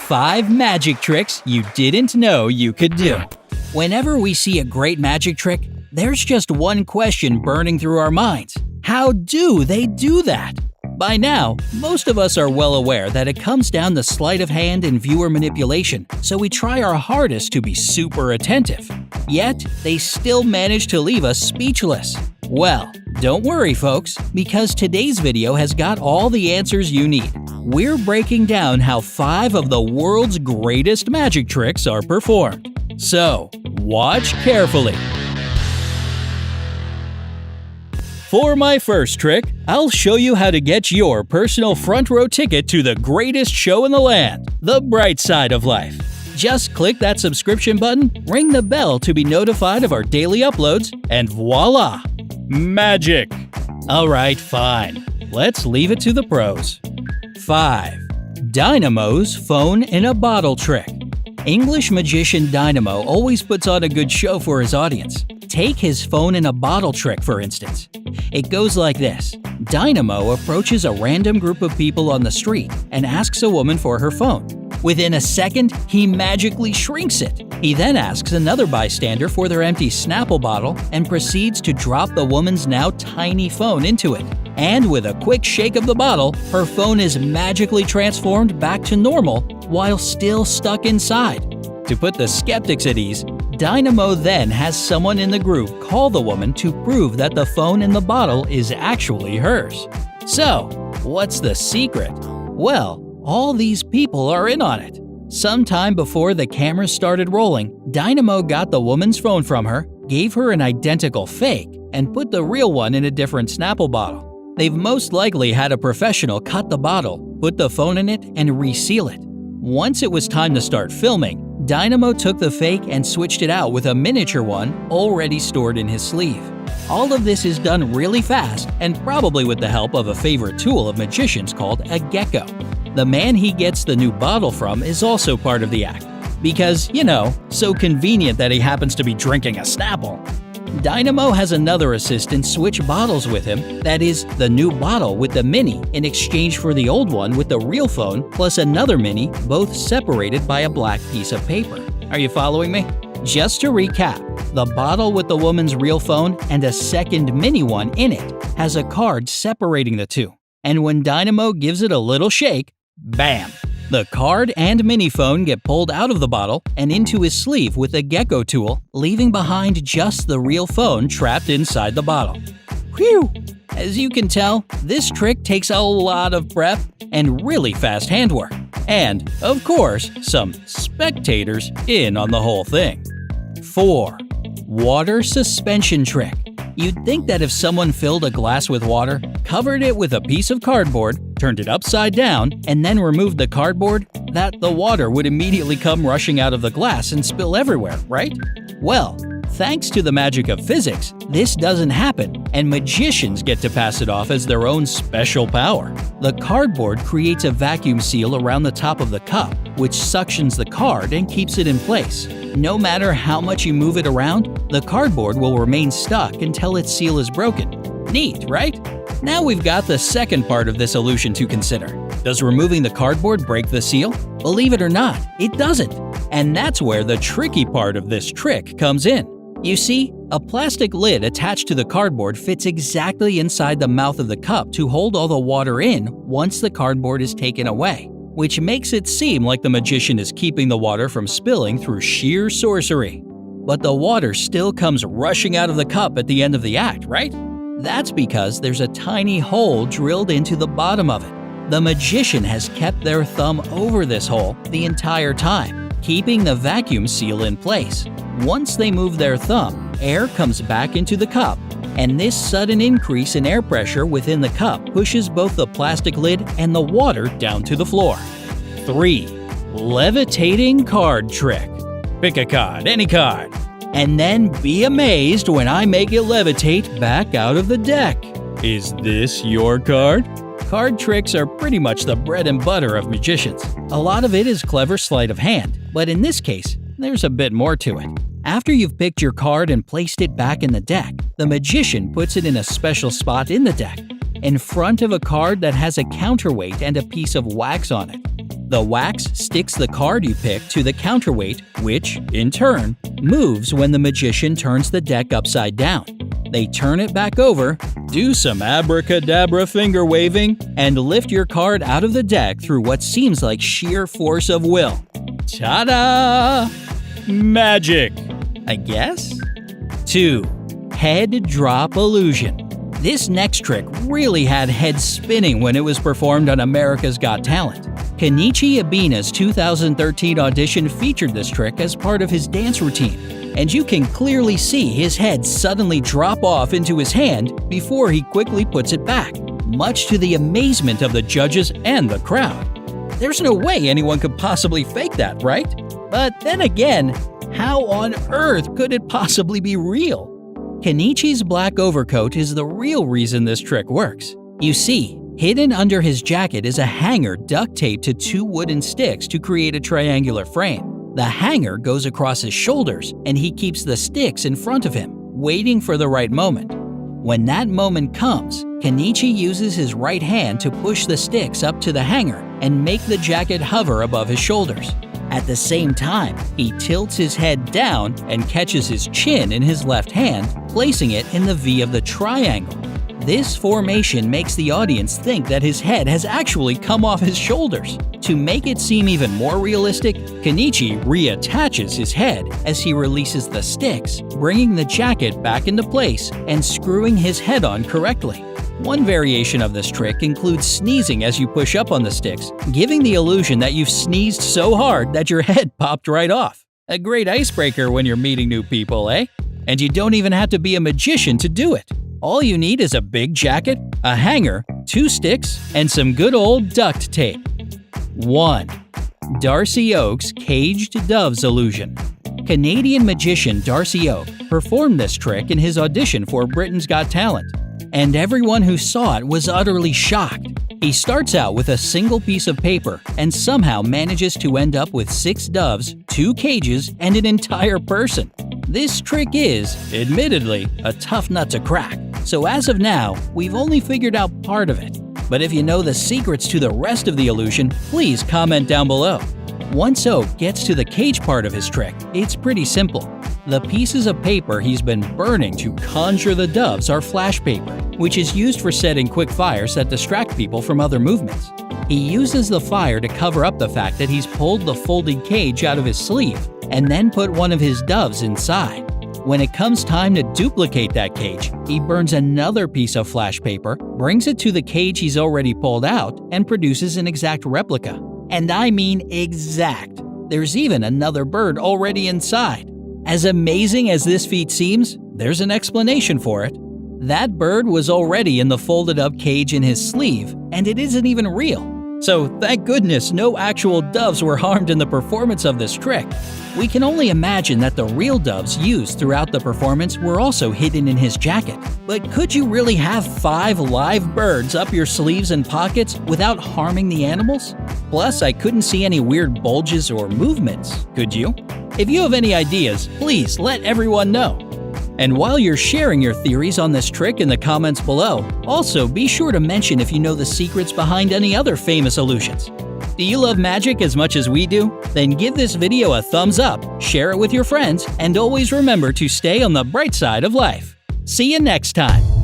5 magic tricks you didn't know you could do. Whenever we see a great magic trick, there's just one question burning through our minds. How do they do that? By now, most of us are well aware that it comes down to sleight of hand and viewer manipulation, so we try our hardest to be super attentive. Yet, they still manage to leave us speechless. Well, don't worry folks, because today's video has got all the answers you need. We're breaking down how 5 of the world's greatest magic tricks are performed. So, watch carefully. For my first trick, I'll show you how to get your personal front row ticket to the greatest show in the land, The Bright Side of Life. Just click that subscription button, ring the bell to be notified of our daily uploads, and voila! Magic! Alright, fine. Let's leave it to the pros. 5. Dynamo's phone in a bottle trick. English magician Dynamo always puts on a good show for his audience. Take his phone in a bottle trick, for instance. It goes like this. Dynamo approaches a random group of people on the street and asks a woman for her phone. Within a second, he magically shrinks it. He then asks another bystander for their empty Snapple bottle and proceeds to drop the woman's now tiny phone into it. And with a quick shake of the bottle, her phone is magically transformed back to normal while still stuck inside. To put the skeptics at ease, Dynamo then has someone in the group call the woman to prove that the phone in the bottle is actually hers. So, what's the secret? Well, all these people are in on it. Sometime before the cameras started rolling, Dynamo got the woman's phone from her, gave her an identical fake, and put the real one in a different Snapple bottle. They've most likely had a professional cut the bottle, put the phone in it, and reseal it. Once it was time to start filming, Dynamo took the fake and switched it out with a miniature one already stored in his sleeve. All of this is done really fast and probably with the help of a favorite tool of magicians called a gecko. The man he gets the new bottle from is also part of the act. Because, so convenient that he happens to be drinking a Snapple. Dynamo has another assistant switch bottles with him, that is, the new bottle with the mini in exchange for the old one with the real phone plus another mini, both separated by a black piece of paper. Are you following me? Just to recap, the bottle with the woman's real phone and a second mini one in it has a card separating the two. And when Dynamo gives it a little shake, bam! The card and mini phone get pulled out of the bottle and into his sleeve with a gecko tool, leaving behind just the real phone trapped inside the bottle. Whew! As you can tell, this trick takes a lot of prep and really fast handwork. And, of course, some spectators in on the whole thing. 4. Water suspension trick. You'd think that if someone filled a glass with water, covered it with a piece of cardboard, turned it upside down, and then removed the cardboard, that the water would immediately come rushing out of the glass and spill everywhere, right? Well, thanks to the magic of physics, this doesn't happen, and magicians get to pass it off as their own special power. The cardboard creates a vacuum seal around the top of the cup, which suctions the card and keeps it in place. No matter how much you move it around, the cardboard will remain stuck until its seal is broken. Neat, right? Now we've got the second part of this illusion to consider. Does removing the cardboard break the seal? Believe it or not, it doesn't. And that's where the tricky part of this trick comes in. You see, a plastic lid attached to the cardboard fits exactly inside the mouth of the cup to hold all the water in once the cardboard is taken away, which makes it seem like the magician is keeping the water from spilling through sheer sorcery. But the water still comes rushing out of the cup at the end of the act, right? That's because there's a tiny hole drilled into the bottom of it. The magician has kept their thumb over this hole the entire time, keeping the vacuum seal in place. Once they move their thumb, air comes back into the cup, and this sudden increase in air pressure within the cup pushes both the plastic lid and the water down to the floor. 3. Levitating card trick. Pick a card, any card, and then be amazed when I make it levitate back out of the deck. Is this your card? Card tricks are pretty much the bread and butter of magicians. A lot of it is clever sleight of hand, but in this case, there's a bit more to it. After you've picked your card and placed it back in the deck, the magician puts it in a special spot in the deck, in front of a card that has a counterweight and a piece of wax on it. The wax sticks the card you pick to the counterweight, which, in turn, moves when the magician turns the deck upside down. They turn it back over, do some abracadabra finger waving, and lift your card out of the deck through what seems like sheer force of will. Ta-da! Magic, I guess? 2. Head drop illusion. This next trick really had heads spinning when it was performed on America's Got Talent. Kenichi Ibina's 2013 audition featured this trick as part of his dance routine, and you can clearly see his head suddenly drop off into his hand before he quickly puts it back, much to the amazement of the judges and the crowd. There's no way anyone could possibly fake that, right? But then again, how on earth could it possibly be real? Kenichi's black overcoat is the real reason this trick works. You see, hidden under his jacket is a hanger duct taped to 2 wooden sticks to create a triangular frame. The hanger goes across his shoulders, and he keeps the sticks in front of him, waiting for the right moment. When that moment comes, Kenichi uses his right hand to push the sticks up to the hanger and make the jacket hover above his shoulders. At the same time, he tilts his head down and catches his chin in his left hand, placing it in the V of the triangle. This formation makes the audience think that his head has actually come off his shoulders. To make it seem even more realistic, Kenichi reattaches his head as he releases the sticks, bringing the jacket back into place and screwing his head on correctly. One variation of this trick includes sneezing as you push up on the sticks, giving the illusion that you've sneezed so hard that your head popped right off. A great icebreaker when you're meeting new people, eh? And you don't even have to be a magician to do it. All you need is a big jacket, a hanger, 2 sticks, and some good old duct tape. 1. Darcy Oak's Caged Doves Illusion. Canadian magician Darcy Oak performed this trick in his audition for Britain's Got Talent, and everyone who saw it was utterly shocked. He starts out with a single piece of paper and somehow manages to end up with 6 doves, 2 cages, and an entire person. This trick is, admittedly, a tough nut to crack, so as of now, we've only figured out part of it. But if you know the secrets to the rest of the illusion, please comment down below. Once Oak gets to the cage part of his trick, it's pretty simple. The pieces of paper he's been burning to conjure the doves are flash paper, which is used for setting quick fires that distract people from other movements. He uses the fire to cover up the fact that he's pulled the folded cage out of his sleeve and then put one of his doves inside. When it comes time to duplicate that cage, he burns another piece of flash paper, brings it to the cage he's already pulled out, and produces an exact replica. And I mean exact. There's even another bird already inside. As amazing as this feat seems, there's an explanation for it. That bird was already in the folded up cage in his sleeve, and it isn't even real. So thank goodness no actual doves were harmed in the performance of this trick. We can only imagine that the real doves used throughout the performance were also hidden in his jacket. But could you really have 5 live birds up your sleeves and pockets without harming the animals? Plus, I couldn't see any weird bulges or movements, could you? If you have any ideas, please let everyone know. And while you're sharing your theories on this trick in the comments below, also be sure to mention if you know the secrets behind any other famous illusions. Do you love magic as much as we do? Then give this video a thumbs up, share it with your friends, and always remember to stay on the bright side of life. See you next time!